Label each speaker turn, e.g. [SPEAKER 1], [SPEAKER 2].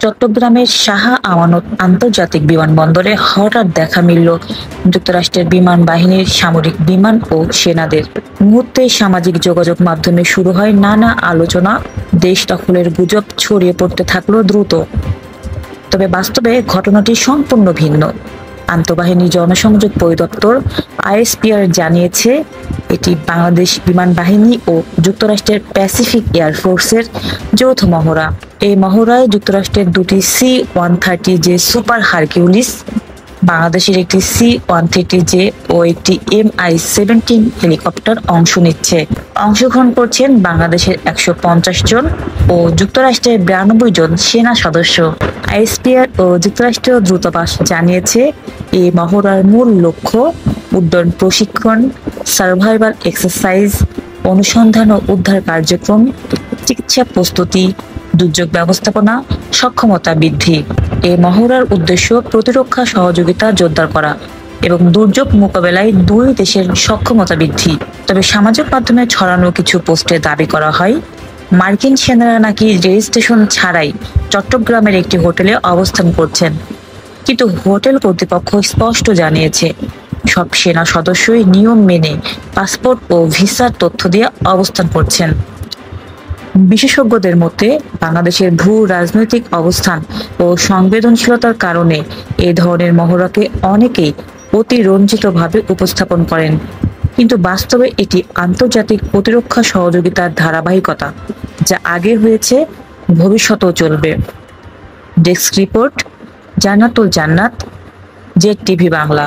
[SPEAKER 1] চট্টগ্রামের শাহ আমানত আন্তর্জাতিক বিমানবন্দরে হঠাৎ দেখা মিলল যুক্তরাষ্ট্রের বিমান বাহিনীর সামরিক বিমান ও সেনাদের। মুহূর্তে সামাজিক যোগাযোগ মাধ্যমে শুরু হয় নানা আলোচনা, দেশ দখলের গুজব ছড়িয়ে পড়তে থাকলো দ্রুত। তবে বাস্তবে ঘটনাটি সম্পূর্ণ ভিন্ন। আন্তঃবাহিনী জনসংযোগ পরিদপ্তর আইএসপিআর জানিয়েছে, এটি বাংলাদেশ বিমান বাহিনী ও যুক্তরাষ্ট্রের প্যাসিফিক এয়ারফোর্সের যৌথ মহড়া। এই মহড়ায় যুক্তরাষ্ট্রের দুটি C-130J সুপার হারকিউলিস, বাংলাদেশের একটি C-130J ও একটি MI-17 হেলিকপ্টার অংশ নিচ্ছে। অংশগ্রহণ করছেন বাংলাদেশের 150 জন ও যুক্তরাষ্ট্রের 92 জন সেনা সদস্য। আইএসপিআর ও যুক্তরাষ্ট্রীয় দূতাবাস জানিয়েছে, এই মহড়ার মূল লক্ষ্য উড্ডয়ন প্রশিক্ষণ, সার্ভাইভাল এক্সারসাইজ, অনুসন্ধান ও উদ্ধার কার্যক্রম, চিকিৎসা প্রস্তুতি, দুর্যোগ ব্যবস্থাপনা, সক্ষমতা বৃদ্ধি। এই মহড়ার উদ্দেশ্য প্রতিরক্ষা সহযোগিতা জোরদার করা এবং দুর্যোগ মোকাবেলায় দুই দেশের সক্ষমতা বৃদ্ধি। তবে সামাজিক মাধ্যমে ছড়ানো কিছু পোস্টে দাবি করা হয়, মার্কিন সেনারা নাকি রেজিস্ট্রেশন ছাড়াই চট্টগ্রামের একটি হোটেলে অবস্থান করছেন। কিন্তু হোটেল কর্তৃপক্ষ স্পষ্ট জানিয়েছে, সব সেনা সদস্যই নিয়ম মেনে পাসপোর্ট ও ভিসার তথ্য দিয়ে অবস্থান করছেন। বিশেষজ্ঞদের মতে, বাংলাদেশের ভূ রাজনৈতিক অবস্থান ও সংবেদনশীলতার কারণে এ ধরনের মহড়াকে অনেকেই অতিরঞ্জিতভাবে উপস্থাপন করেন। কিন্তু বাস্তবে এটি আন্তর্জাতিক প্রতিরক্ষা সহযোগিতার ধারাবাহিকতা, যা আগে হয়েছে, ভবিষ্যতেও চলবে। ডেস্ক রিপোর্ট, জান্নাতুল জান্নাত, জেড টিভি বাংলা।